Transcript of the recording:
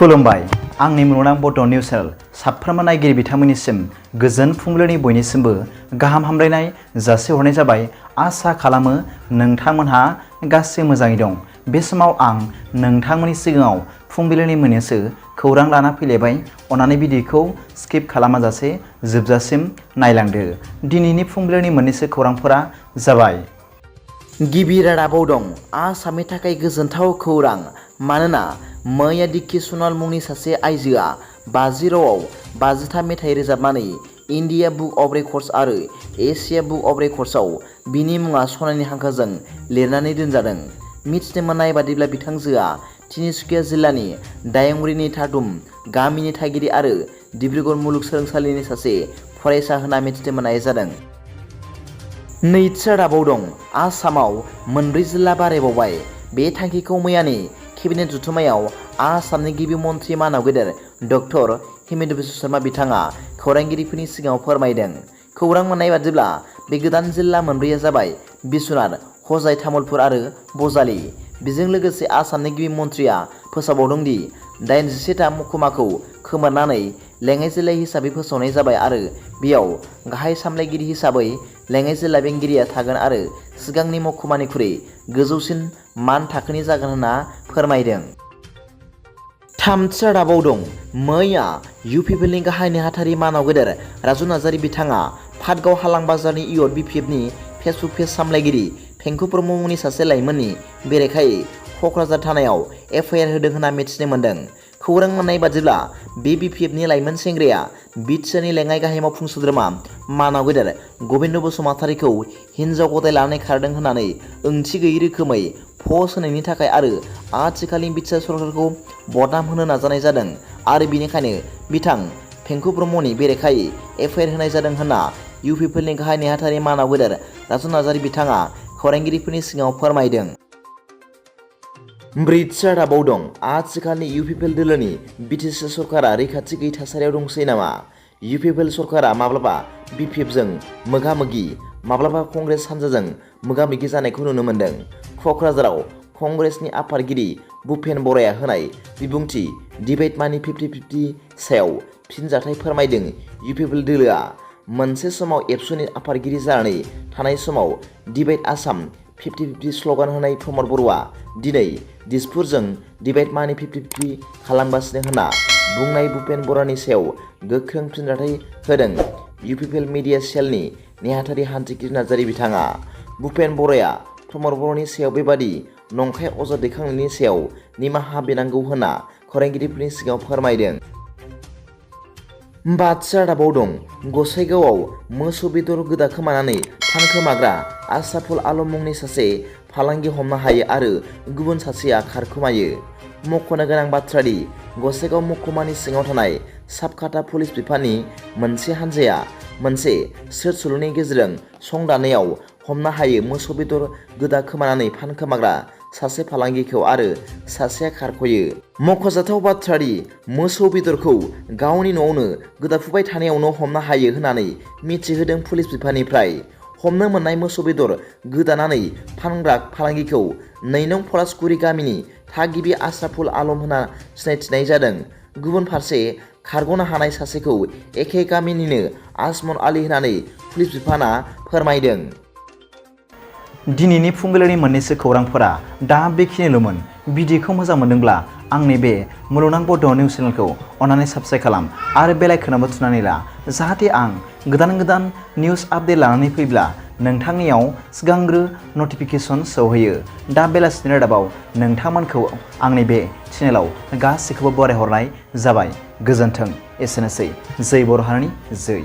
खुलुमबाय आंनि मुलुगनां बड' निउस चेनेल साफ्रोमबो नायगिरि बिथांमोननिसिम गोजोन फुंबिलिनि बयनिसिमबो गाहाम हामलायनाय जासिहरनाय जाबाय। आसा खालामो नोंथांमोनहा गासै मोजाङै दं। बे समाव आं नोंथांमोननि सिगाङाव फुंबिलिनि मोननैसो खौरां लाना फैलायबाय। अन्नानै भिडिअखौ स्किप खालामाजासे जोबजासिम नायलांदो। दिनैनि फुंबिलिनि मोननैसो खौरांफोरा जाबाय। गिबि रादाबाव दं आसामनि थाखाय गोजोनथाव खौरां, मानोना मैया डिके सनाल मुंनि सासे आइजोआ 50 रावआव 53 मेथाइ रोजाबनानै इन्डिया बुक अफ रेकर्डस आरो एशिया बुक अफ रेकर्डसआव बिनि मुङा सनानि हांखोजों लिरनानै दोनजादों। मिथिनो मोननाय बादिब्ला बिथांजोआ तिनिसुकिया जिल्लानि दायंरिनि थादुम गामिनि थागिरि आरो डिब्रुगड़ मुलुगसोलोंसालिनि सासे फरायसा होनना मिथिनो मोननाय जादों। नैथि रादाबाव दं आसामाव मोनब्रै जिल्ला बारायबावबाय। बे थांखिखौ मैयानि केबिनेट जथुम्मायाव आसामनि गिबि मन्त्रि मानाव गेदेर डक्टर हिमन्त बिश्व शर्मा बिथाङा खौरांगिरिफोरनि सिगाङाव फोरमायदों। खौरां मोननाय बादिब्ला बे गोदान जिल्ला मोनब्रैया जाबाय बिश्वनाथ, हजाइ, तामुलपुर आरो बजालि। बेजों लोगोसे आसामनि गिबि मन्थ्रिया फोसावबावदों दि 81टा महकुमाखौ खोमोरनानै लेङाइ जिल्ला हिसाबै फोसावनाय जाबाय आरो बेयाव गाहाय सामलायगिरि हिसाबै लेङाइ जिल्ला बेंगिरिया थागोन आरो सिगांनि महकुमानिख्रुइ गोजौसिन मान थाखोनि जागोन होनना फोरमायदों। थामथि रादाबाव दं मैया इउपिपिएलनि गाहाय नेहाथारि मानाव गेदेर राजु नार्जारि बिथाङा पाटगाव हालां बाजारनि इयथ बिपिएफनि फेसबुक पेज सामलायगिरि फेंखु ब्रह्म मुंनि सासे लाइमोननि बेरेखायै क'क्राझार थानायाव FIR होदों होनना मिथिनो मोन्दों। खौरां मोननाय बादिब्ला बे बिपिएफनि लाइमोन सेंग्राया बिटिआरनि लेङाइ गाहाय मावफुं सोद्रोमा मानाव गेदेर गबिन्द बसुमतारीखौ हिन्जाव गदाय लानानै खारदों होननानै ओंथि गैयै रोखोमै पस्ट होनायनि थाखाय आरो आथिखालनि बिटिआर सरकारखौ बदनाम होनो नाजानाय जादों आरो बेनिखायनो बिथां फेंखु ब्रह्मनि बेरेखायै FIR होनाय जादों होनना इउपिपिएलनि गाहाय नेहाथारि मानाव गेदेर राजु नार्जारि बिथाङा खौरांगिरिफोरनि सिगाङाव फोरमायदों। ब्रैथि रादाबाव दं आथिखालनि इउपिपिएल दोलोनि बिटिसि सरकारा रैखाथि गैयै थासारियाव दंसै नामा? इउपिपिएल सरकारा माब्लाबा BPFजों मोगा-मोगि, माब्लाबा कंग्रेस हान्जाजों मोगा-मोगि जानायखौ नुनो मोन्दों। क'क्राझाराव कंग्रेसनि आफादगिरि भुपेन बर'आ होनाय बिबुंथि डिबेट मानि 50-50 सायाव फिनजाथाय फोरमायदों। इउपिपिएल दोलोआ मोनसे समाव एबसुनि आफादगिरि जानानै थानाय समाव डिबेट आसाम 50-50 स्ल'गान होनाय प्रमद बर'आ दिनै दिसपुरजों डिबेट मानि 50-50 खालामगासिनो होनना बुंनाय भुपेन बर'नि सायाव गोख्रों फिनजाथाय होदों इउपिपिएल मिडिया सेलनि नेहाथारि हान्थिगिरि नार्जारि बिथाङा। भुपेन बर'आ प्रमद बर'नि सायाव बेबादि नंखाय अजद दैखांनायनि सायाव निमाहा बिनांगौ होनना खौरांगिरिफोरनि सिगाङाव फोरमायदों। बाथि रादाबाव दं गसाइगावआव मोसौ बेदर गोदाखोमानानै फानखोमाग्रा आश्राफुल आलम मुंनि सासे फालांगि हमनो हायो आरो गुबुन सासेया खारखोमायो। मख'नो गोनां बाथ्रा दि गसाइगाव महकुमानि सिङाव थानाय साबकाटा पुलिस बिफाननि मोनसे हान्जाया मोनसे सोंर्थ-सोलुनि गेजेरजों संदाननायाव हमनो हायो मोसौ बेदर गोदाखोमानानै फानखोमाग्रा सासे फालांगिखौ आरो सासेया खारख'यो। मख'जाथाव बाथ्रा दि मोसौ बेदरखौ गावनि न'आवनो गोदाफुबाय थानायावनो हमनो हायो होननानै मिथिहोदों पुलिस बिफाननिफ्राय। हमनो मोननाय मोसौ बेदर गोदानानै फानग्रा फालांगिखौ 2 नं पलासगुरि गामिनि थागिबि आश्राफुल आलम होनना सिनायथिनाय जादों। गुबुन फारसे खारग'नो हानाय सासेखौ एखे गामिनिनो आजमल आली होननानै पुलिस बिफाना फोरमायदों। दिनैनि फुंबिलिनि मोननैसो खौरांफोरा दा बेखिनिल'मोन। भिडिअखौ मोजां मोनदोंब्ला आंनि बे मुलुगनां बड' निउस चेनेलखौ अन्नानै साबस्क्राइब खालाम आरो बेल आइकनआवबो थुनानै ला, जाहाथे आं गोदान निउस आपडेट लानानै फैब्ला नोंथांनियाव सिगांग्रो नटिफिकेसन सौहैयो। दा बेलासिनि रादाबाव नोंथांमोनखौ आंनि बे चेनेलाव गासैखौबो बरायहरनाय जाबाय। गोजोन्थों। एसेनोसै। जै बर' हारिनि जै।